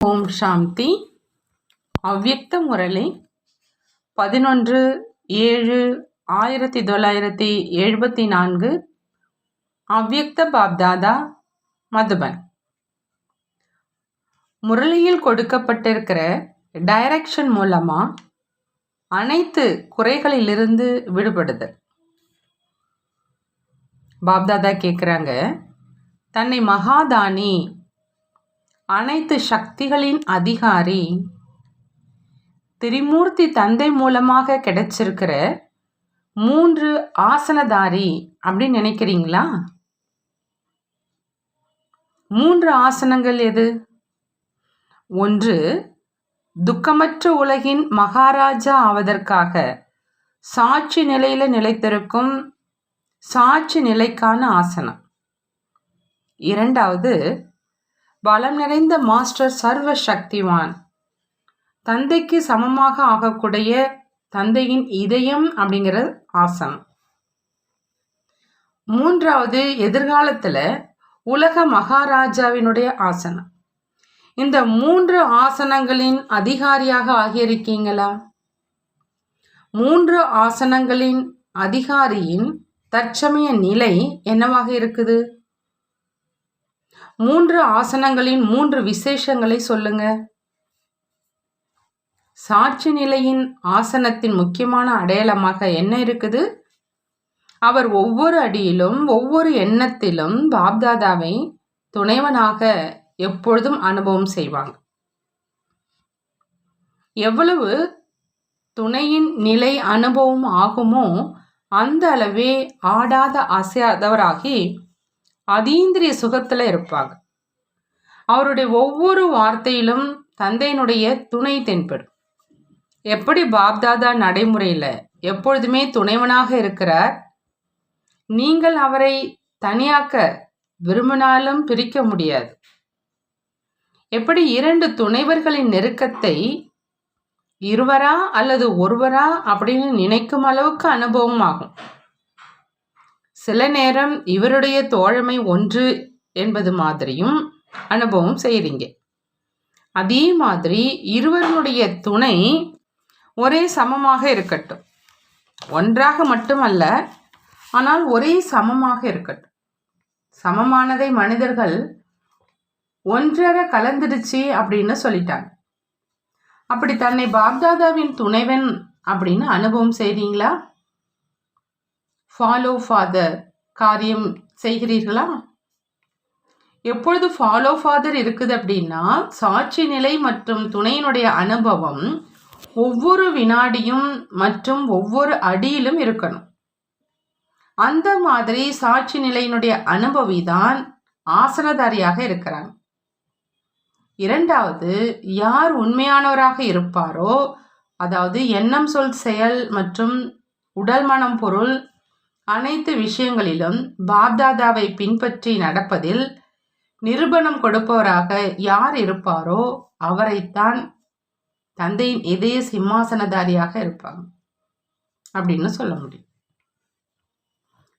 ஓம் சாந்தி. அவ்யக்த முரளி 11/7/1974. அவ்யக்த பாப்தாதா, மதுபன். முரளியில் கொடுக்கப்பட்டிருக்கிற டைரக்ஷன் மூலமா அனைத்து குறைகளிலிருந்து விடுபடுதல். பாப்தாதா கேட்குறாங்க, தன்னை மகாதானி, அனைத்து சக்திகளின் அதிகாரி, திரிமூர்த்தி தந்தை மூலமாக கிடைச்சிருக்கிற 3 ஆசனதாரி அப்படின்னு நினைக்கிறீங்களா? 3 ஆசனங்கள் எது? ஒன்று, துக்கமற்ற உலகின் மகாராஜா ஆவதற்காக சாட்சி நிலையில நிலைத்திருக்கும் சாட்சி நிலைக்கான ஆசனம். இரண்டாவது, பலம் நிறைந்த மாஸ்டர் சர்வ சக்திவான், தந்தைக்கு சமமாக ஆகக்கூடிய தந்தையின் இதயம் அப்படிங்கிற ஆசனம். மூன்றாவது, எதிர்காலத்துல உலக மகாராஜாவினுடைய ஆசனம். இந்த 3 ஆசனங்களின் அதிகாரியாக ஆகியிருக்கீங்களா? 3 ஆசனங்களின் அதிகாரியின் தற்சமய நிலை என்னவாக இருக்குது? 3 ஆசனங்களின் 3 விசேஷங்களை சொல்லுங்க. சாட்சி நிலையின் ஆசனத்தின் முக்கியமான அடையாளமாக என்ன இருக்குது? அவர் ஒவ்வொரு அடியிலும் ஒவ்வொரு எண்ணத்திலும் பாப்தாதாவை துணைவனாக எப்பொழுதும் அனுபவம் செய்வாங்க. எவ்வளவு துணையின் நிலை அனுபவம் ஆகுமோ அந்த அளவே ஆடாத அசையாதவராகி அதீந்திரிய சுகத்துல இருப்பாங்க. அவருடைய ஒவ்வொரு வார்த்தையிலும் தந்தையினுடைய துணை தென்படும். எப்படி பாப்தாதா நடைமுறையில எப்பொழுதுமே துணைவனாக இருக்கிறார், நீங்கள் அவரை தனியாக்க விரும்பினாலும் பிரிக்க முடியாது. எப்படி 2 துணைவர்களின் நெருக்கத்தை இருவரா அல்லது ஒருவரா அப்படின்னு நினைக்கும் அளவுக்கு அனுபவம் ஆகும். சில நேரம் இவருடைய தோழமை ஒன்று என்பது மாதிரியும் அனுபவம் செய்றீங்க. அதே மாதிரி இருவருடைய துணை ஒரே சமமாக இருக்கட்டும். ஒன்றாக மட்டுமல்ல, ஆனால் ஒரே சமமாக இருக்கட்டும். சமமானதை மனிதர்கள் ஒன்றரை கலந்துடுச்சு அப்படின்னு சொல்லிட்டாங்க. அப்படி தன்னை பாப்தாதாவின் துணைவன் அப்படின்னு அனுபவம் செய்றீங்களா? ஃபாலோ ஃபாதர் காரியம் செய்கிறீர்களா? எப்பொழுது ஃபாலோ ஃபாதர் இருக்குது அப்படின்னா, சாட்சி நிலை மற்றும் துணையினுடைய அனுபவம் ஒவ்வொரு வினாடியும் மற்றும் ஒவ்வொரு அடியிலும் இருக்கணும். அந்த மாதிரி சாட்சி நிலையினுடைய அனுபவி தான் ஆசனதாரியாக இருக்கிறாங்க. இரண்டாவது, யார் உண்மையானவராக இருப்பாரோ, அதாவது எண்ணம், சொல், செயல் மற்றும் உடல், மனம், பொருள் அனைத்து விஷயங்களிலும் பாப்தாதாவை பின்பற்றி நடப்பதில் நிரூபணம் கொடுப்பவராக யார் இருப்பாரோ அவரைத்தான் தந்தையின் இதய சிம்மாசனதாரியாக இருப்பாங்க அப்படின்னு சொல்ல முடியும்.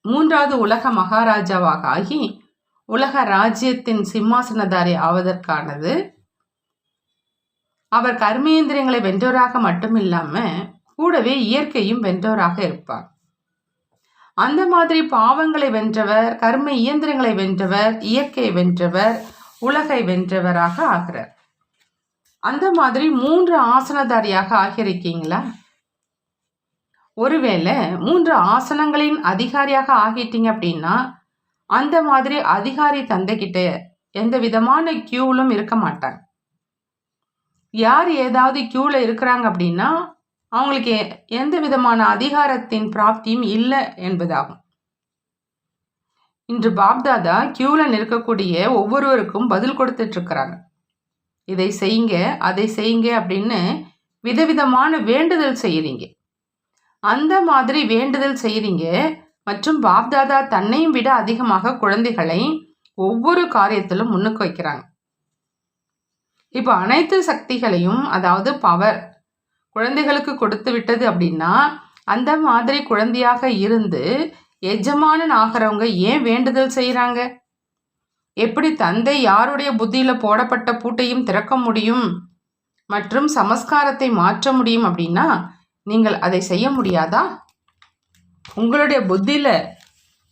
மூன்றாவது, உலக மகாராஜாவாக ஆகி உலக ராஜ்யத்தின் சிம்மாசனதாரி ஆவதற்கானது அவர் கர்மேந்திரியங்களை வென்றோராக மட்டும் இல்லாம கூடவே இயற்கையும் வென்றோராக இருப்பார். அந்த மாதிரி பாவங்களை வென்றவர், கர்ம இயந்திரங்களை வென்றவர், இயற்கையை வென்றவர், உலகை வென்றவராக ஆகிறார். அந்த மாதிரி 3 ஆசனதாரியாக ஆகியிருக்கீங்களா? ஒருவேளை 3 ஆசனங்களின் அதிகாரியாக ஆகிட்டீங்க அப்படின்னா, அந்த மாதிரி அதிகாரி தந்தைகிட்ட எந்த விதமான கியூலும் இருக்க மாட்டாங்க. யார் ஏதாவது கியூல இருக்கிறாங்க அப்படின்னா அவங்களுக்கு எந்த விதமான அதிகாரத்தின் பிராப்தியும் இல்லை என்பதாகும். இன்று பாப்தாதா கியூல நிற்கக்கூடிய ஒவ்வொருவருக்கும் பதில் கொடுத்துட்டு இருக்கிறாங்க. இதை செய்யுங்க, அதை செய்யுங்க அப்படின்னு விதவிதமான வேண்டுதல் செய்யறீங்க. அந்த மாதிரி வேண்டுதல் செய்யறீங்க மற்றும் பாப்தாதா தன்னையும் விட அதிகமாக குழந்தைகளை ஒவ்வொரு காரியத்திலும் முன்னுக்கு வைக்கிறாங்க. இப்போ அனைத்து சக்திகளையும், அதாவது பவர் குழந்தைகளுக்கு கொடுத்து விட்டது அப்படின்னா, அந்த மாதிரி குழந்தையாக இருந்து எஜமானன் ஆகிறவங்க ஏன் வேண்டுதல் செய்கிறாங்க? எப்படி தந்தை யாருடைய புத்தியில போடப்பட்ட பூட்டையும் திறக்க முடியும் மற்றும் சமஸ்காரத்தை மாற்ற முடியும் அப்படின்னா நீங்கள் அதை செய்ய முடியாதா? உங்களுடைய புத்தியில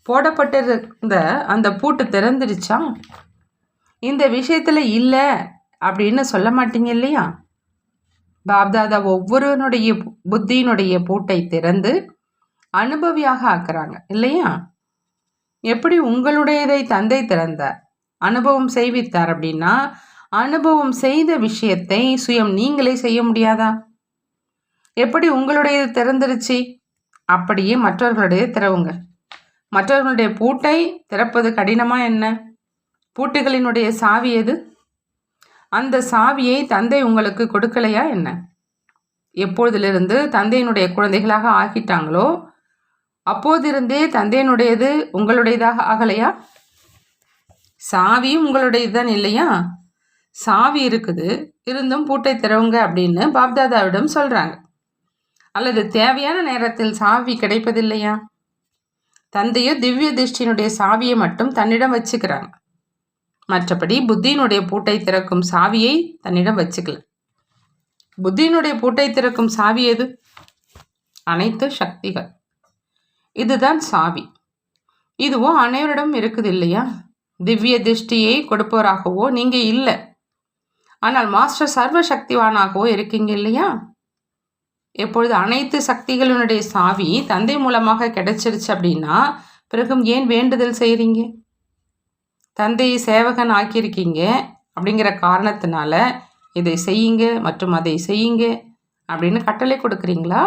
போடப்பட்டிருந்த அந்த பூட்டு திறந்துடுச்சா? இந்த விஷயத்துல இல்லை அப்படின்னு சொல்ல மாட்டீங்க இல்லையா? பாப்தாதா ஒவ்வொருவனுடைய புத்தியினுடைய பூட்டை திறந்து அனுபவியாக ஆக்குறாங்க இல்லையா? எப்படி உங்களுடையதை தந்தை திறந்தார், அனுபவம் செய்வித்தார் அப்படின்னா அனுபவம் செய்த விஷயத்தை சுயம் நீங்களே செய்ய முடியாதா? எப்படி உங்களுடையது திறந்துருச்சு அப்படியே மற்றவர்களுடைய திறவுங்க. மற்றவர்களுடைய பூட்டை திறப்பது கடினமா என்ன? பூட்டுகளினுடைய சாவி எது? அந்த சாவியை தந்தை உங்களுக்கு கொடுக்கலையா என்ன? எப்பொழுதிலிருந்து தந்தையினுடைய குழந்தைகளாக ஆக்கிட்டாங்களோ அப்போதிருந்தே தந்தையினுடையது உங்களுடையதாக ஆகலையா? சாவியும் உங்களுடையது தான் இல்லையா? சாவி இருக்குது, இருந்தும் பூட்டை திறவுங்க அப்படின்னு பாப்தாதாவிடம் சொல்றாங்க. அல்லது தேவையான நேரத்தில் சாவி கிடைப்பதில்லையா? தந்தையோ திவ்ய திருஷ்டியினுடைய சாவியை மட்டும் தன்னிடம் வச்சுக்கிறாங்க. மற்றபடி புத்தியினுடைய பூட்டை திறக்கும் சாவியை தன்னிடம் வச்சுக்கல. புத்தியினுடைய பூட்டை திறக்கும் சாவி எது? அனைத்து சக்திகள். இதுதான் சாவி. இதுவும் அனைவரிடம் இருக்குது இல்லையா? திவ்ய திருஷ்டியை கொடுப்பவராகவோ நீங்க இல்லை, ஆனால் மாஸ்டர் சர்வ சக்திவானாகவோ இருக்கீங்க இல்லையா? எப்பொழுது அனைத்து சக்திகளினுடைய சாவி தந்தை மூலமாக கிடைச்சிருச்சு அப்படின்னா பிறகு ஏன் வேண்டுதல் செய்கிறீங்க? தந்தையை சேவகன் ஆக்கியிருக்கீங்க அப்படிங்கிற காரணத்தினால இதை செய்யுங்க மற்றும் அதை செய்யுங்க அப்படின்னு கட்டளை கொடுக்குறீங்களா?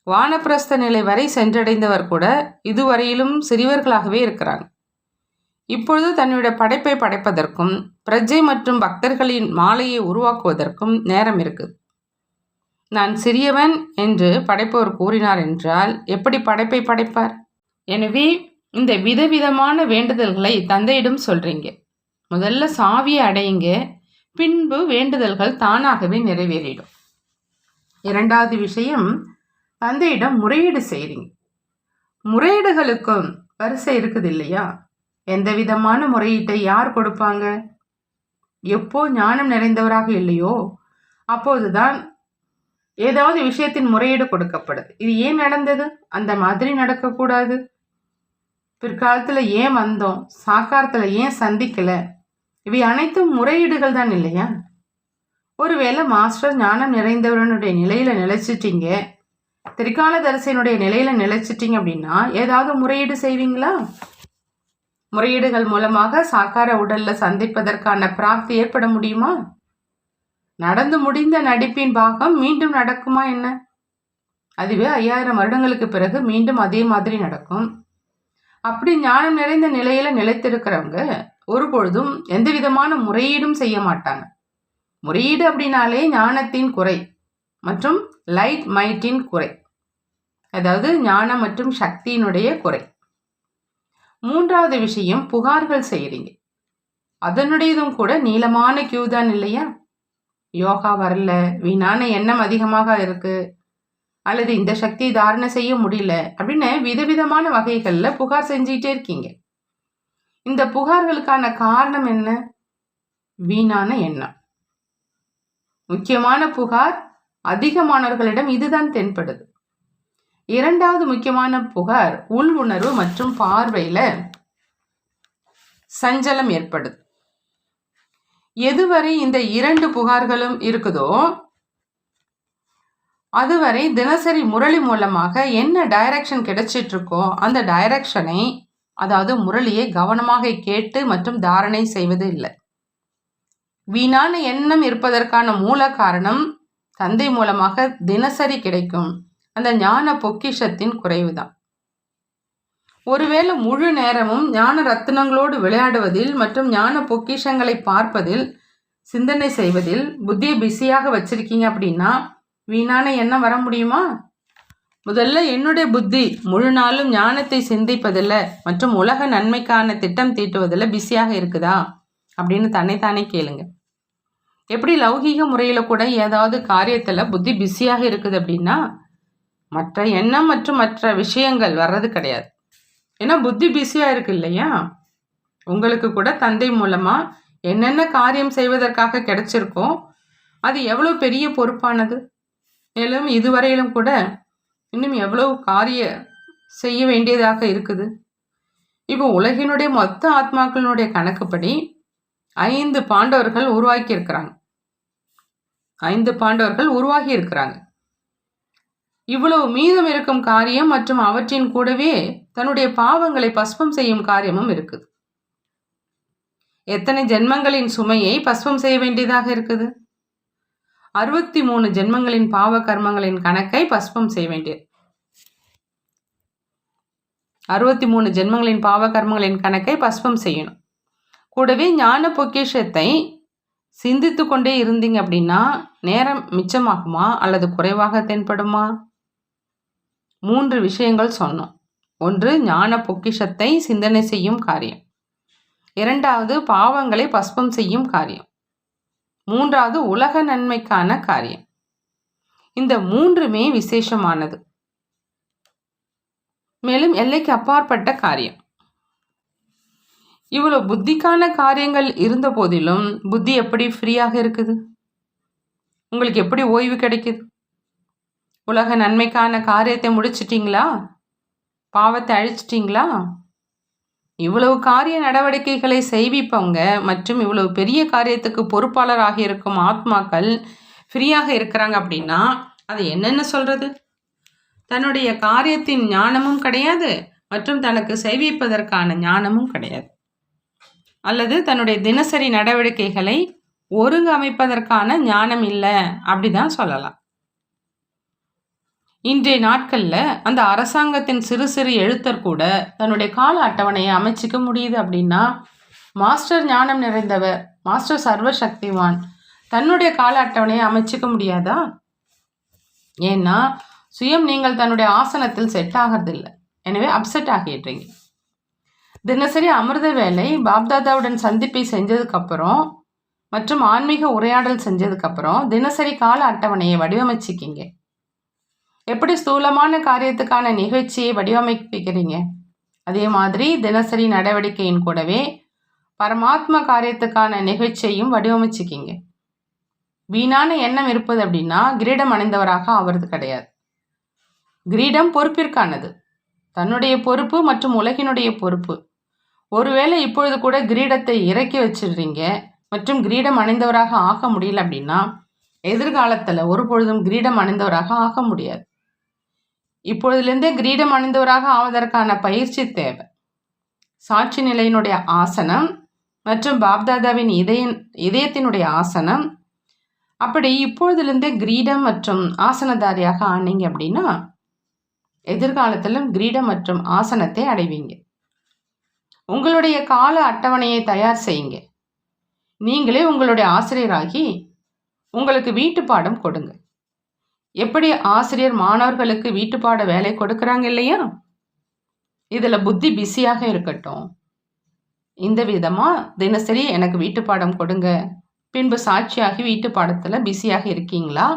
வானப்பிரஸ்த நிலை வரை சென்றடைந்தவர் கூட இதுவரையிலும் சிறியவர்களாகவே இருக்கிறாங்க. இப்பொழுது தன்னுடைய படைப்பை படைப்பதற்கும் பிரஜை மற்றும் பக்தர்களின் மாலையை உருவாக்குவதற்கும் நேரம் இருக்குது. நான் சிறியவன் என்று படைப்பவர் கூறினார் என்றால் எப்படி படைப்பை படைப்பார்? எனவே இந்த விதவிதமான வேண்டுதல்களை தந்தையிடம் சொல்றீங்க. முதல்ல சாவியை அடையுங்க, பின்பு வேண்டுதல்கள் தானாகவே நிறைவேறிடும். இரண்டாவது விஷயம், தந்தையிடம் முறையீடு செய்கிறீங்க. முறையீடுகளுக்கும் வரிசை இருக்குது இல்லையா? எந்த விதமான முறையீட்டை யார் கொடுப்பாங்க? எப்போ ஞானம் நிறைந்தவராக இல்லையோ அப்போதுதான் ஏதாவது விஷயத்தின் முறையீடு கொடுக்கப்படுது. இது ஏன் நடந்தது, அந்த மாதிரி நடக்கக்கூடாது, பிற்காலத்தில் ஏன் வந்தோம், சாக்காரத்தில் ஏன் சந்திக்கல, இவை அனைத்தும் முறையீடுகள் தான் இல்லையா? ஒருவேளை மாஸ்டர் ஞானம் நிறைந்தவனுடைய நிலையில நிலைச்சிட்டீங்க, திரிகால தரிசனுடைய நிலையில நிலைச்சிட்டீங்க அப்படின்னா ஏதாவது முறையீடு செய்வீங்களா? முறையீடுகள் மூலமாக சாக்கார உடல்ல சந்திப்பதற்கான பிராப்தி ஏற்பட முடியுமா? நடந்து முடிந்த நடிப்பின் பாகம் மீண்டும் நடக்குமா என்ன? அதுவே 5000 வருடங்களுக்கு பிறகு மீண்டும் அதே மாதிரி நடக்கும். அப்படி ஞானம் நிறைந்த நிலையில நிலைத்திருக்கிறவங்க ஒருபொழுதும் எந்த விதமான முறையீடும் செய்ய மாட்டாங்க. முறையீடு அப்படின்னாலே ஞானத்தின் குறை மற்றும் லைட் மைட்டின் குறை, அதாவது ஞானம் மற்றும் சக்தியினுடைய குறை. மூன்றாவது விஷயம், புகார்கள் செய்கிறீங்க. அதனுடையதும் கூட நீளமான கியூ தான் இல்லையா? யோகா வரல, வீணான எண்ணம் அதிகமாக இருக்கு, அல்லது இந்த சக்தியை தாரணை செய்ய முடியல அப்படின்னு விதவிதமான வகைகள்ல புகார் செஞ்சுக்கிட்டே இருக்கீங்க. இந்த புகார்களுக்கான காரணம் என்ன? வீணான எண்ணம். முக்கியமான புகார் அதிகமானவர்களிடம் இதுதான் தென்படுது. இரண்டாவது முக்கியமான புகார் உள் உணர்வு மற்றும் பார்வையில சஞ்சலம் ஏற்படுது. எதுவரை இந்த 2 புகார்களும் இருக்குதோ அதுவரை தினசரி முரளி மூலமாக என்ன டைரக்ஷன் கிடைச்சிட்டு இருக்கோ அந்த டைரக்ஷனை, அதாவது முரளியை கவனமாக கேட்டு மற்றும் தாரணை செய்வது இல்லை. வீணான எண்ணம் இருப்பதற்கான மூல காரணம் தந்தை மூலமாக தினசரி கிடைக்கும் அந்த ஞான பொக்கிஷத்தின் குறைவுதான். ஒருவேளை முழு நேரமும் ஞான ரத்தினங்களோடு விளையாடுவதில் மற்றும் ஞான பொக்கிஷங்களை பார்ப்பதில் சிந்தனை செய்வதில் புத்தியை பிஸியாக வச்சிருக்கீங்க அப்படின்னா வீணான எண்ணம் வர முடியுமா? முதல்ல என்னுடைய புத்தி முழு நாளும் ஞானத்தை சிந்திப்பதில்லை மற்றும் உலக நன்மைக்கான திட்டம் தீட்டுவதில் பிஸியாக இருக்குதா அப்படின்னு தன்னைத்தானே கேளுங்க. எப்படி லௌகீக முறையில் கூட ஏதாவது காரியத்தில் புத்தி பிஸியாக இருக்குது அப்படின்னா மற்ற எண்ணம் மற்றும் மற்ற விஷயங்கள் வர்றது கிடையாது. ஏன்னா புத்தி பிஸியாக இருக்கு இல்லையா? உங்களுக்கு கூட தந்தை மூலமா என்னென்ன காரியம் செய்வதற்காக கிடைச்சிருக்கோ அது எவ்வளோ பெரிய பொறுப்பானது. மேலும் இதுவரையிலும் கூட இன்னும் எவ்வளவு செய்ய வேண்டியதாக இருக்குது. இப்போ உலகினுடைய மொத்த ஆத்மாக்களினுடைய கணக்குப்படி 5 பாண்டவர்கள் உருவாக்கி இருக்கிறாங்க. 5 பாண்டவர்கள் உருவாகி இருக்கிறாங்க. இவ்வளவு மீதம் இருக்கும் காரியம் மற்றும் அவற்றின் கூடவே தன்னுடைய பாவங்களை பஸ்பம் செய்யும் காரியமும் இருக்குது. எத்தனை ஜென்மங்களின் சுமையை பஸ்பம் செய்ய வேண்டியதாக இருக்குது? 63 ஜென்மங்களின் பாவ கர்மங்களின் கணக்கை பஸ்பம் செய்ய வேண்டியது. 63 ஜென்மங்களின் பாவ கர்மங்களின் கணக்கை பஸ்பம் செய்யணும். கூடவே ஞான பொக்கிஷத்தை சிந்தித்து கொண்டே இருந்தீங்க அப்படின்னா நேரம் மிச்சமாகுமா அல்லது குறைவாக தென்படுமா? 3 விஷயங்கள் சொன்னோம். ஒன்று, ஞான பொக்கிஷத்தை சிந்தனை செய்யும் காரியம். 2வது, பாவங்களை பஸ்பம் செய்யும் காரியம். 3வது, உலக நன்மைக்கான காரியம். இந்த 3மே விசேஷமானது, மேலும் எல்லைக்கு அப்பாற்பட்ட காரியம். இவ்வளவு புத்திக்கான காரியங்கள் இருந்த போதிலும் புத்தி எப்படி ஃப்ரீயாக இருக்குது? உங்களுக்கு எப்படி ஓய்வு கிடைக்குது? உலக நன்மைக்கான காரியத்தை முடிச்சிட்டிங்களா? பாவத்தை அழிச்சிட்டிங்களா? இவ்வளவு காரிய நடவடிக்கைகளை செய்விப்பவங்க மற்றும் இவ்வளவு பெரிய காரியத்துக்கு பொறுப்பாளராக இருக்கும் ஆத்மாக்கள் ஃப்ரீயாக இருக்கிறாங்க அப்படின்னா அது என்னென்ன சொல்றது? தன்னுடைய காரியத்தின் ஞானமும் கிடையாது மற்றும் தனக்கு செய்விப்பதற்கான ஞானமும் கிடையாது, அல்லது தன்னுடைய தினசரி நடவடிக்கைகளை ஒருங்கமைப்பதற்கான ஞானம் இல்லை அப்படிதான் சொல்லலாம். இன்றைய நாட்களில் அந்த அரசாங்கத்தின் சிறு சிறு எழுத்தர் கூட தன்னுடைய கால அட்டவணையை அமைச்சிக்க முடியுது அப்படின்னா மாஸ்டர் ஞானம் நிறைந்தவர், மாஸ்டர் சர்வ சக்திவான் தன்னுடைய கால அட்டவணையை அமைச்சிக்க முடியாதா? ஏன்னா சுயம் நீங்கள் தன்னுடைய ஆசனத்தில் செட் ஆகிறதில்லை, எனவே அப்செட் ஆகிடுறீங்க. தினசரி அமிர்த வேலை பாப்தாதாவுடன் சந்திப்பை செஞ்சதுக்கப்புறம் மற்றும் ஆன்மீக உரையாடல் செஞ்சதுக்கப்புறம் தினசரி கால அட்டவணையை வடிவமைச்சிக்கிங்க. எப்படி ஸ்தூலமான காரியத்துக்கான நிகழ்ச்சியை வடிவமைக்கிறீங்க, அதே மாதிரி தினசரி நடவடிக்கையின் கூடவே பரமாத்மா காரியத்துக்கான நிகழ்ச்சியையும் வடிவமைச்சிக்கிங்க. வீணான எண்ணம் இருப்பது அப்படின்னா கிரீடம் அணிந்தவராக ஆவது கிடையாது. கிரீடம் பொறுப்பிற்கானது, தன்னுடைய பொறுப்பு மற்றும் உலகினுடைய பொறுப்பு. ஒருவேளை இப்பொழுது கூட கிரீடத்தை இறக்கி வச்சிடுறீங்க மற்றும் கிரீடம் அணிந்தவராக ஆக முடியல அப்படின்னா எதிர்காலத்தில் ஒரு பொழுதும் கிரீடம் அணிந்தவராக ஆக முடியாது. இப்பொழுதுலேருந்தே கிரீடம் அணிந்தவராக ஆவதற்கான பயிற்சி தேவை. சாட்சி நிலையினுடைய ஆசனம் மற்றும் பாப்தாதாவின் இதயத்தினுடைய ஆசனம், அப்படி இப்பொழுதுலேருந்தே கிரீடம் மற்றும் ஆசனதாரியாக ஆனீங்க அப்படின்னா எதிர்காலத்திலும் கிரீடம் மற்றும் ஆசனத்தை அடைவீங்க. உங்களுடைய கால அட்டவணையை தயார் செய்யுங்க. நீங்களே உங்களுடைய ஆசிரியராகி உங்களுக்கு வீட்டு பாடம் கொடுங்க. எப்படி ஆசிரியர் மாணவர்களுக்கு வீட்டுப்பாட வேலை கொடுக்குறாங்க இல்லையா? இதில் புத்தி பிஸியாக இருக்கட்டும். இந்த விதமாக தினசரி எனக்கு வீட்டு பாடம் கொடுங்க, பின்பு சாட்சியாகி வீட்டு பாடத்தில் பிஸியாக இருக்கீங்களா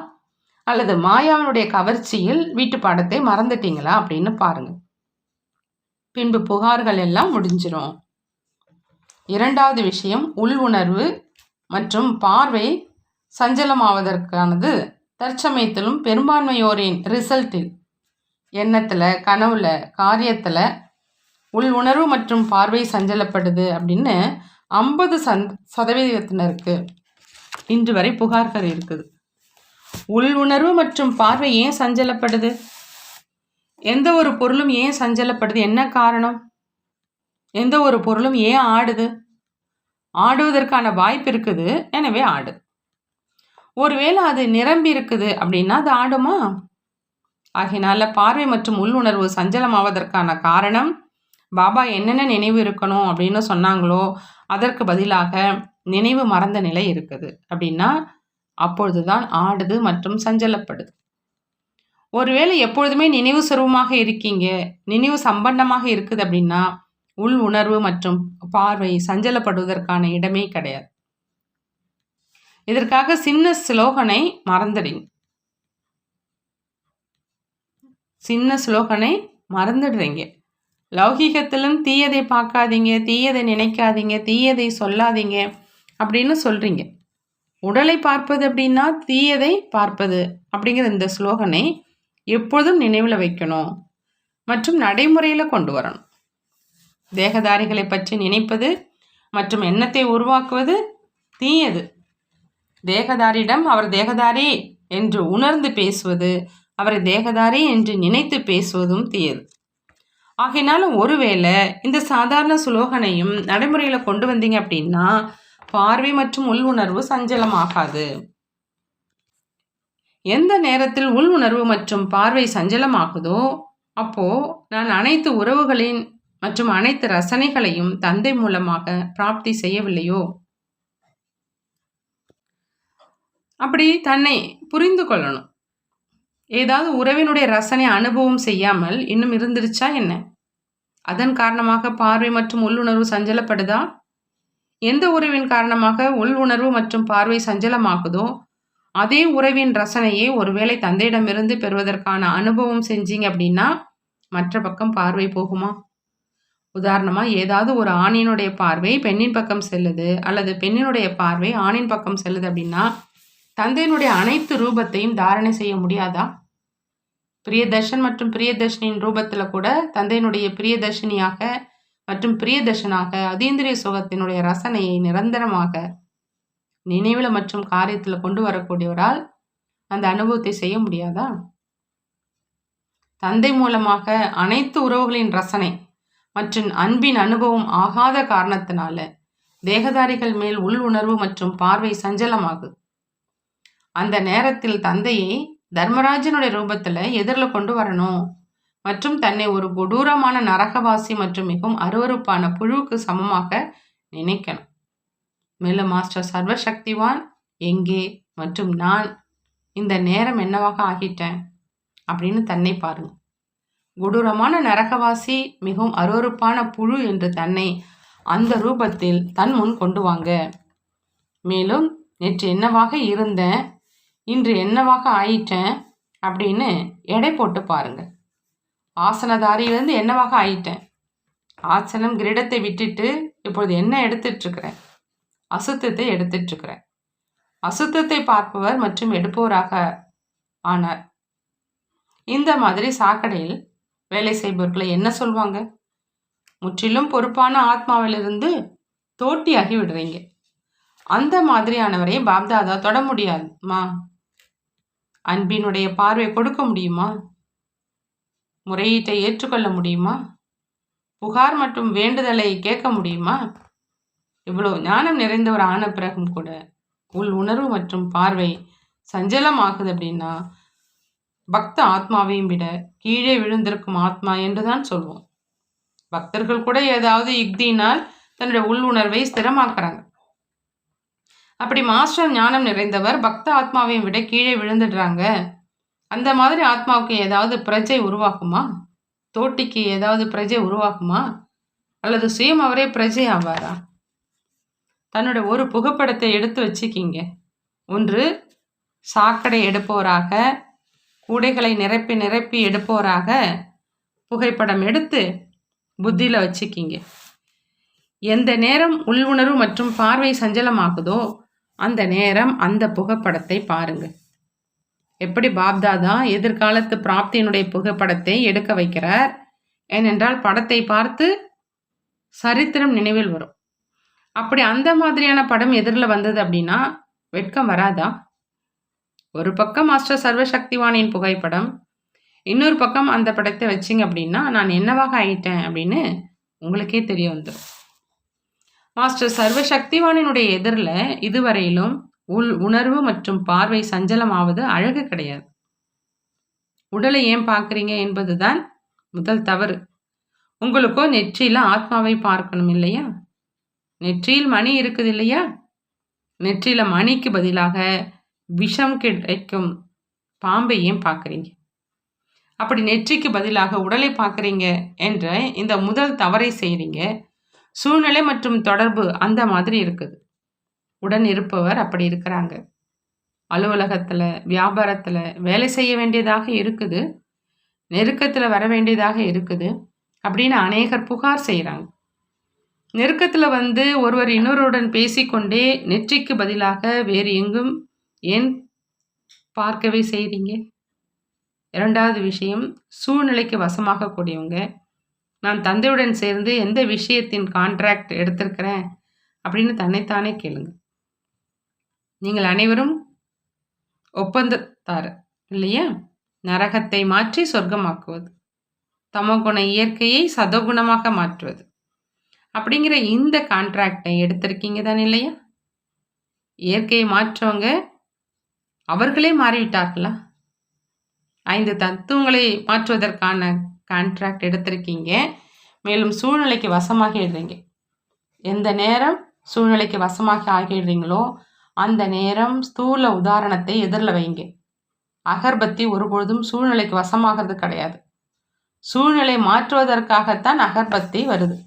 அல்லது மாயாவினுடைய கவர்ச்சியில் வீட்டு பாடத்தை மறந்துட்டீங்களா அப்படின்னு பாருங்க. பின்பு புகார்கள் எல்லாம் முடிஞ்சிடும். 2வது விஷயம், உள் உணர்வு மற்றும் பார்வை சஞ்சலமாவதற்கானது தற்சமயத்திலும் பெரும்பான்மையோரின் ரிசல்ட்டில் எண்ணத்தில், கனவுல, காரியத்தில் உள் உணர்வு மற்றும் பார்வை சஞ்சலப்படுது அப்படின்னு 50% இன்று வரை புகார்கள் இருக்குது. உள் உணர்வு மற்றும் பார்வை ஏன் சஞ்சலப்படுது? எந்த ஒரு பொருளும் ஏன் சஞ்சலப்படுது? என்ன காரணம்? எந்த ஒரு பொருளும் ஏன் ஆடுது? ஆடுவதற்கான வாய்ப்பு இருக்குது, எனவே ஆடுது. ஒருவேளை அது நிரம்பி இருக்குது அப்படின்னா அது ஆடுமா? ஆகையினால பார்வை மற்றும் உள்ளுணர்வு சஞ்சலமாவதற்கான காரணம் பாபா என்னென்ன நினைவு இருக்கணும் அப்படின்னு சொன்னாங்களோ அதற்கு பதிலாக நினைவு மறந்த நிலை இருக்குது அப்படின்னா அப்பொழுதுதான் ஆடுது மற்றும் சஞ்சலப்படுது. ஒருவேளை எப்பொழுதுமே நினைவு சுரூபமாக இருக்கீங்க, நினைவு சம்பந்தமாக இருக்குது அப்படின்னா உள் உணர்வு மற்றும் பார்வை சஞ்சலப்படுவதற்கான இடமே கிடையாது. இதற்காக சின்ன ஸ்லோகனை மறந்துடுங்க. சின்ன ஸ்லோகனை மறந்துடுறீங்க. லௌகீகத்திலும் தீயதை பார்க்காதீங்க, தீயதை நினைக்காதீங்க, தீயதை சொல்லாதீங்க அப்படின்னு சொல்றீங்க. உடலை பார்ப்பது அப்படின்னா தீயதை பார்ப்பது அப்படிங்கிற இந்த ஸ்லோகனை எப்பொழுதும் நினைவில் வைக்கணும் மற்றும் நடைமுறையில் கொண்டு வரணும். தேகதாரிகளை பற்றி நினைப்பது மற்றும் எண்ணத்தை உருவாக்குவது தீயது. தேகதாரியிடம் அவர் தேகதாரி என்று உணர்ந்து பேசுவது, அவரை தேகதாரி என்று நினைத்து பேசுவதும் தீயது. ஆகையினாலும் ஒருவேளை இந்த சாதாரண சுலோகனையும் நடைமுறையில் கொண்டு வந்தீங்க அப்படின்னா பார்வை மற்றும் உள் உணர்வு சஞ்சலமாகாது. எந்த நேரத்தில் உள் உணர்வு மற்றும் பார்வை சஞ்சலமாகுதோ அப்போ நான் அனைத்து உறவுகளின் மற்றும் அனைத்து ரசனைகளையும் தந்தை மூலமாக பிராப்தி செய்யவில்லையோ? அப்படி தன்னை புரிந்து கொள்ளணும். ஏதாவது உறவினுடைய ரசனை அனுபவம் செய்யாமல் இன்னும் இருந்துருச்சா என்ன? அதன் காரணமாக பார்வை மற்றும் உள்ளுணர்வு சஞ்சலப்படுதா? எந்த உறவின் காரணமாக உள் உணர்வு மற்றும் பார்வை சஞ்சலமாகுதோ அதே உறவின் ரசனையை ஒருவேளை தந்தையிடமிருந்து பெறுவதற்கான அனுபவம் செஞ்சீங்க அப்படின்னா மற்ற பக்கம் பார்வை போகுமா? உதாரணமா, ஏதாவது ஒரு ஆணினுடைய பார்வை பெண்ணின் பக்கம் செல்லுது அல்லது பெண்ணினுடைய பார்வை ஆணின் பக்கம் செல்லுது அப்படின்னா தந்தையினுடைய அனைத்து ரூபத்தையும் தாரணை செய்ய முடியாதா? பிரியதர்ஷன் மற்றும் பிரியதர்ஷனின் ரூபத்துல கூட தந்தையினுடைய பிரியதர்ஷினியாக மற்றும் பிரியதர்ஷனாக அதீந்திரிய சுகத்தினுடைய ரசனையை நிரந்தரமாக நினைவில் மற்றும் காரியத்தில் கொண்டு வரக்கூடியவரால் அந்த அனுபவத்தை செய்ய முடியாதா? தந்தை மூலமாக அனைத்து உறவுகளின் ரசனை மற்றும் அன்பின் அனுபவம் ஆகாத காரணத்தினால தேகதாரிகள் மேல் உள் உணர்வு மற்றும் பார்வை சஞ்சலமாகுது. அந்த நேரத்தில் தந்தையை தர்மராஜனுடைய ரூபத்துல எதிரில் கொண்டு வரணும் மற்றும் தன்னை ஒரு கொடூரமான நரகவாசி மற்றும் மிகவும் அருவருப்பான புழுவுக்கு சமமாக நினைக்கணும். மேலும் மாஸ்டர் சர்வசக்திவான் எங்கே மற்றும் நான் இந்த நேரம் என்னவாக ஆகிட்டேன் அப்படின்னு தன்னை பாருங்க. கொடூரமான நரகவாசி மிகவும் அருவருப்பான புழு என்று தன்னை அந்த ரூபத்தில் தன் முன் கொண்டு வாங்க. மேலும் நேற்று என்னவாக இருந்தேன், இன்று என்னவாக ஆயிட்டேன் அப்படின்னு எடை போட்டு பாருங்க. ஆசனதாரியிலிருந்து என்னவாக ஆயிட்டேன், ஆசனம் கிரீடத்தை விட்டுட்டு இப்பொழுது என்ன எடுத்துட்டு இருக்கிறேன், அசுத்தத்தை எடுத்துட்டு இருக்கிறேன். அசுத்தத்தை பார்ப்பவர் மற்றும் எடுப்பவராக ஆனார். இந்த மாதிரி சாக்கடையில் வேலை செய்பவர்களை என்ன சொல்வாங்க? முற்றிலும் பொறுப்பான ஆத்மாவிலிருந்து தோட்டியாகி விடுறீங்க. அந்த மாதிரியானவரை பாப்தாதா தொட முடியாதுமா? அன்பினுடைய பார்வை கொடுக்க முடியுமா? முறையீட்டை ஏற்றுக்கொள்ள முடியுமா? புகார் மற்றும் வேண்டுதலை கேட்க முடியுமா? இவ்வளோ ஞானம் நிறைந்தவர் ஆன பிறகும் கூட உள் உணர்வு மற்றும் பார்வை சஞ்சலமாகுது அப்படின்னா பக்த ஆத்மாவையும் விட கீழே விழுந்திருக்கும் ஆத்மா என்றுதான் சொல்வோம். பக்தர்கள் கூட ஏதாவது யுக்தியினால் தன்னுடைய உள் உணர்வை ஸ்திரமாக்குறாங்க. அப்படி மாஸ்டர் ஞானம் நிறைந்தவர் பக்த ஆத்மாவையும் விட கீழே விழுந்துடுறாங்க. அந்த மாதிரி ஆத்மாவுக்கு ஏதாவது பிரஜை உருவாகுமா? தோட்டிக்கு ஏதாவது பிரஜை உருவாகுமா? அல்லது சுயம் அவரே பிரஜை ஆவாரா? தன்னோட ஒரு புகைப்படத்தை எடுத்து வச்சுக்கிங்க. ஒன்று சாக்கடை எடுப்போராக, கூடைகளை நிரப்பி நிரப்பி எடுப்போராக புகைப்படம் எடுத்து புத்தியில் வச்சுக்கிங்க. எந்த நேரம் உள்வுணர்வு மற்றும் பார்வை சஞ்சலமாகுதோ அந்த நேரம் அந்த புகைப்படத்தை பாருங்க. எப்படி பாப்தாதா எதிர்காலத்து பிராப்தியினுடைய புகைப்படத்தை எடுக்க வைக்கிறார். ஏனென்றால் படத்தை பார்த்து சரித்திரம் நினைவில் வரும். அப்படி அந்த மாதிரியான படம் எதிரில் வந்தது அப்படின்னா வெட்கம் வராதா? ஒரு பக்கம் மாஸ்டர் சர்வசக்திவானின் புகைப்படம், இன்னொரு பக்கம் அந்த படத்தை வச்சிங்க அப்படின்னா நான் என்னவாக ஆயிட்டேன் அப்படின்னு உங்களுக்கே தெரிய வந்துடும். மாஸ்டர் சர்வசக்திவானினுடைய எதிரில் இதுவரையிலும் உள் உணர்வு மற்றும் பார்வை சஞ்சலமாவது அழகு கிடையாது. உடலை ஏன் பார்க்குறீங்க என்பதுதான் முதல் தவறு. உங்களுக்கோ நெற்றியில் ஆத்மாவை பார்க்கணும் இல்லையா? நெற்றியில் மணி இருக்குது இல்லையா? நெற்றியில் மணிக்கு பதிலாக விஷம் கிடைக்கும் பாம்பை ஏன் பார்க்குறீங்க? அப்படி நெற்றிக்கு பதிலாக உடலை பார்க்குறீங்க என்ற இந்த முதல் தவறை செய்கிறீங்க. சூழ்நிலை மற்றும் தொடர்பு அந்த மாதிரி இருக்குது. உடன் இருப்பவர் அப்படி இருக்கிறாங்க. அலுவலகத்தில் வியாபாரத்தில் வேலை செய்ய வேண்டியதாக இருக்குது, நெருக்கத்தில் வர வேண்டியதாக இருக்குது. அப்படின்னு அநேகர் புகார் செய்கிறாங்க. நெருக்கத்தில் வந்து ஒருவர் இன்னொருடன் பேசிக்கொண்டே நெற்றிக்கு பதிலாக வேறு எங்கும் ஏன் பார்க்கவே செய்கிறீங்க? இரண்டாவது விஷயம், சூழ்நிலைக்கு வசமாகக்கூடியவங்க. நான் தந்தையுடன் சேர்ந்து எந்த விஷயத்தின் கான்ட்ராக்ட் எடுத்திருக்கிறேன் அப்படின்னு தன்னைத்தானே கேளுங்க. நீங்கள் அனைவரும் ஒப்பந்தத்தார் இல்லையா? நரகத்தை மாற்றி சொர்க்கமாக்குவது, தமோகுண இயற்கையை சதகுணமாக மாற்றுவது அப்படிங்கிற இந்த கான்ட்ராக்டை எடுத்திருக்கீங்க தானே இல்லையா? இயற்கையை மாற்றவங்க அவர்களே மாறிவிட்டார்களா? 5 தத்துவங்களை மாற்றுவதற்கான கான்ட்ராக்ட் எடுத்திருக்கீங்க. மேலும் சூழ்நிலைக்கு வசமாகிடுறீங்க. எந்த நேரம் சூழ்நிலைக்கு வசமாக ஆகிடுறீங்களோ அந்த நேரம் ஸ்தூல உதாரணத்தை எதிரில் வைங்க. அகர்பத்தி ஒருபொழுதும் சூழ்நிலைக்கு வசமாகிறது கிடையாது. சூழ்நிலை மாற்றுவதற்காகத்தான் அகர்பத்தி வருது.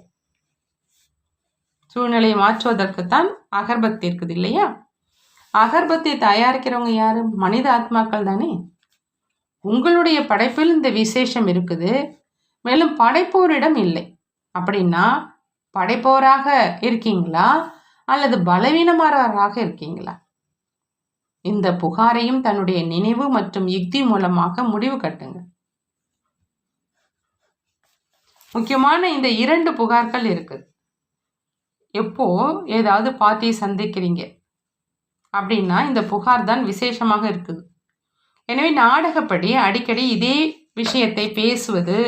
சூழ்நிலையை மாற்றுவதற்குத்தான் அகர்பத்தி இருக்குது இல்லையா? அகர்பத்தி தயாரிக்கிறவங்க யாரு? மனித ஆத்மாக்கள் தானே. உங்களுடைய படைப்பில் இந்த விசேஷம் இருக்குது, மேலும் படைப்போரிடம் இல்லை. அப்படின்னா படைப்போராக இருக்கீங்களா அல்லது பலவீனமானவராக இருக்கீங்களா? இந்த புகாரையும் தன்னுடைய நினைவு மற்றும் யுக்தி மூலமாக முடிவு கட்டுங்க. முக்கியமான இந்த 2 புகார்கள் இருக்குது. எப்போ ஏதாவது பார்ட்டியை சந்திக்கிறீங்க அப்படின்னா இந்த புகார் தான் விசேஷமாக இருக்குது. எனவே நாடகப்படி அடிக்கடி இதே விஷயத்தை பேசுவது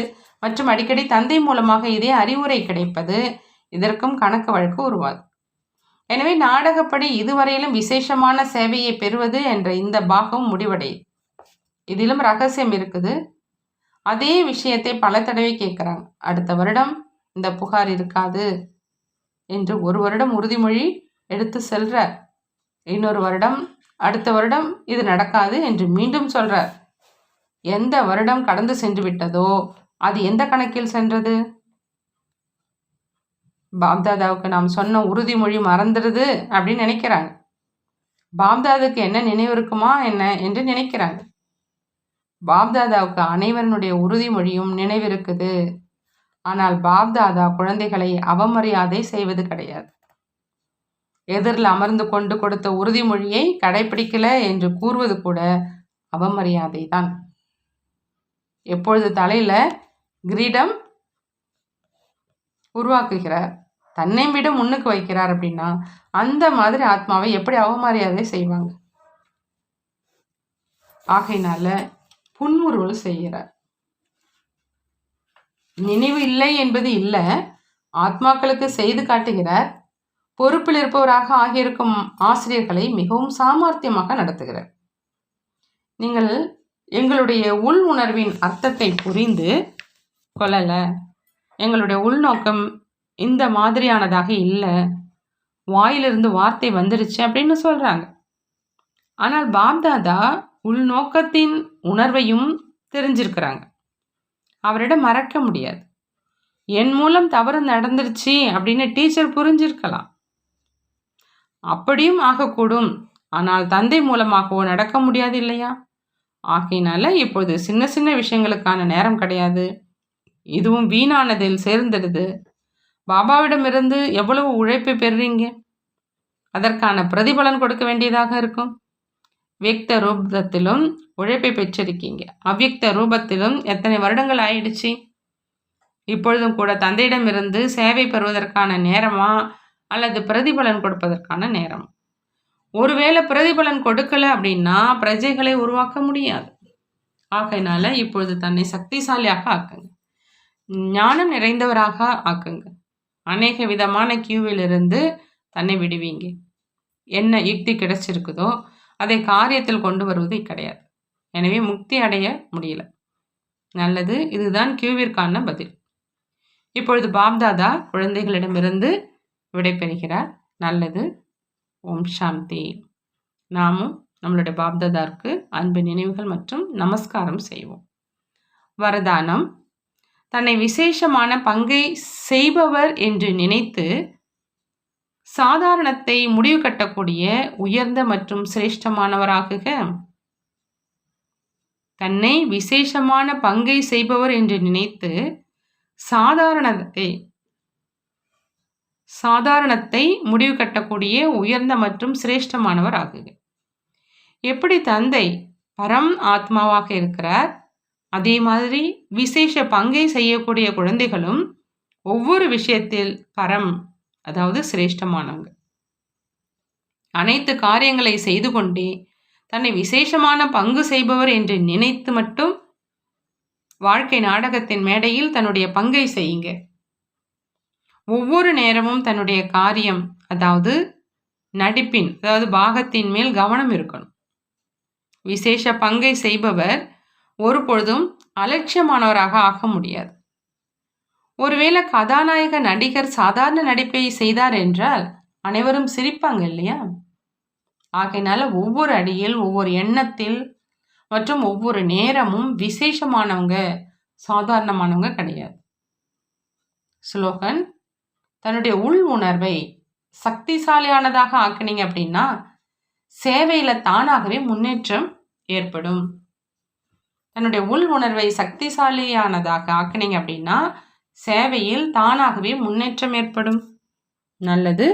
மற்றும் அடிக்கடி தந்தை மூலமாக இதே அறிவுரை கிடைப்பது, இதற்கும் கணக்கு வழக்கு உருவாது. எனவே நாடகப்படி இதுவரையிலும் விசேஷமான சேவையை பெறுவது என்ற இந்த பாகம் முடிவடையுது. இதிலும் ரகசியம் இருக்குது. அதே விஷயத்தை பல தடவை கேட்குறாங்க. அடுத்த வருடம் இந்த புகார் இருக்காது என்று ஒரு வருடம் உறுதிமொழி எடுத்து செல்றார். இன்னொரு வருடம், அடுத்த வருடம் இது நடக்காது என்று மீண்டும் சொல்றார். எந்த வருடம் கடந்து சென்று விட்டதோ அது எந்த கணக்கில் சென்றது? பாப்தாதாவுக்கு நாம் சொன்ன உறுதிமொழி மறந்துடுது அப்படின்னு நினைக்கிறாங்க. பாப்தாதாவுக்கு என்ன நினைவு இருக்குமா என்ன என்று நினைக்கிறாங்க. பாப்தாதாவுக்கு அனைவருடைய உறுதிமொழியும் நினைவிருக்குது. ஆனால் பாப்தாதா குழந்தைகளை அவமரியாதை செய்வது கிடையாது. எதிரில் அமர்ந்து கொண்டு கொடுத்த உறுதிமொழியை கடைபிடிக்கல என்று கூறுவது கூட அவமரியாதை தான். எப்பொழுது தலையில கிரீடம் உருவாக்குகிறார், தன்னை விட முன்னுக்கு வைக்கிறார் அப்படின்னா அந்த மாதிரி ஆத்மாவை எப்படி அவமரியாதை செய்வாங்க? ஆகையினால புன்முறுவல் செய்கிறார். நினைவு இல்லை என்பது இல்லை, ஆத்மாக்களுக்கு செய்து காட்டுகிறார். பொறுப்பில் இருப்பவராக ஆகியிருக்கும் ஆசிரியர்களை மிகவும் சாமர்த்தியமாக நடத்துகிறார். நீங்கள் எங்களுடைய உள் உணர்வின் அர்த்தத்தை புரிந்து கொள்ளலை, எங்களுடைய உள்நோக்கம் இந்த மாதிரியானதாக இல்லை, வாயிலிருந்து வார்த்தை வந்துருச்சு அப்படின்னு சொல்கிறாங்க. ஆனால் பாப்தாதா உள்நோக்கத்தின் உணர்வையும் தெரிஞ்சிருக்கிறாங்க. அவரிடம் மறக்க முடியாது. என் மூலம் தவறு நடந்துருச்சு அப்படின்னு டீச்சர் புரிஞ்சிருக்கலாம், அப்படியும் ஆகக்கூடும். ஆனால் தந்தை மூலமாகவோ நடக்க முடியாது இல்லையா? ஆகையினால இப்பொழுது சின்ன சின்ன விஷயங்களுக்கான நேரம் கிடையாது. இதுவும் வீணானதில் சேர்ந்துடுது. பாபாவிடமிருந்து எவ்வளவு உழைப்பை பெறுறீங்க, அதற்கான பிரதிபலன் கொடுக்க வேண்டியதாக இருக்கும். வியக்த ரூபத்திலும் உழைப்பை பெற்றிருக்கீங்க, அவ்வியக்த ரூபத்திலும் எத்தனை வருடங்கள் ஆயிடுச்சு. இப்பொழுதும் கூட தந்தையிடமிருந்து சேவை பெறுவதற்கான நேரமா அல்லது பிரதிபலன் கொடுப்பதற்கான நேரம்? ஒருவேளை பிரதிபலன் கொடுக்கல அப்படின்னா பிரஜைகளை உருவாக்க முடியாது. ஆகையினால இப்பொழுது தன்னை சக்திசாலியாக ஆக்குங்க, ஞானம் நிறைந்தவராக ஆக்குங்க. அநேக விதமான கியூவிலிருந்து தன்னை விடுவீங்க. என்ன யுக்தி கிடைச்சிருக்குதோ அதை காரியத்தில் கொண்டு வருவது கிடையாது. எனவே முக்தி அடைய முடியல. நல்லது, இதுதான் கியூவிற்கான பதில். இப்பொழுது பாப்தாதா குழந்தைகளிடமிருந்து விடைபெறுகிறார். நல்லது. ஓம் சாந்தி. நாமும் நம்மளுடைய பாப்தாதாருக்கு அன்பு நினைவுகள் மற்றும் நமஸ்காரம் செய்வோம். வரதானம்: தன்னை விசேஷமான பங்கை செய்பவர் என்று நினைத்து சாதாரணத்தை முடிவு கட்டக்கூடிய உயர்ந்த மற்றும் சிரேஷ்டமானவராகுக. தன்னை விசேஷமான பங்கை செய்பவர் என்று நினைத்து சாதாரணத்தை முடிவு கட்டக்கூடிய உயர்ந்த மற்றும் சிரேஷ்டமானவர் ஆகுக. எப்படி தந்தை பரம் ஆத்மாவாக இருக்கிறார், அதே மாதிரி விசேஷ பங்கை செய்யக்கூடிய குழந்தைகளும் ஒவ்வொரு விஷயத்தில் பரம், அதாவது சிரேஷ்டமானவங்க. அனைத்து காரியங்களை செய்து கொண்டே தன்னை விசேஷமான பங்கு செய்பவர் என்று நினைத்து மட்டும் வாழ்க்கை நாடகத்தின் மேடையில் தன்னுடைய பங்கை செய்யுங்க. ஒவ்வொரு நேரமும் தன்னுடைய காரியம், அதாவது நடிப்பின், அதாவது பாகத்தின் மேல் கவனம் இருக்கணும். விசேஷ பங்கை செய்பவர் ஒருபொழுதும் அலட்சியமானவராக ஆக முடியாது. ஒருவேளை கதாநாயக நடிகர் சாதாரண நடிப்பை செய்தார் என்றால் அனைவரும் சிரிப்பாங்க இல்லையா? ஆகையினால ஒவ்வொரு அடியில், ஒவ்வொரு எண்ணத்தில் மற்றும் ஒவ்வொரு நேரமும் விசேஷமானவங்க, சாதாரணமானவங்க கிடையாது. ஸ்லோகன்: தன்னுடைய உள் உணர்வை சக்திசாலியானதாக ஆக்குனீங்க அப்படின்னா சேவையில தானாகவே முன்னேற்றம் ஏற்படும். தன்னுடைய உள் உணர்வை சக்திசாலியானதாக ஆக்குனீங்க அப்படின்னா சேவையில் தானாகவே முன்னேற்றம் ஏற்படும். நல்லது.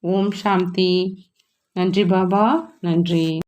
ஓம் சாந்தி. நன்றி பாபா. நன்றி.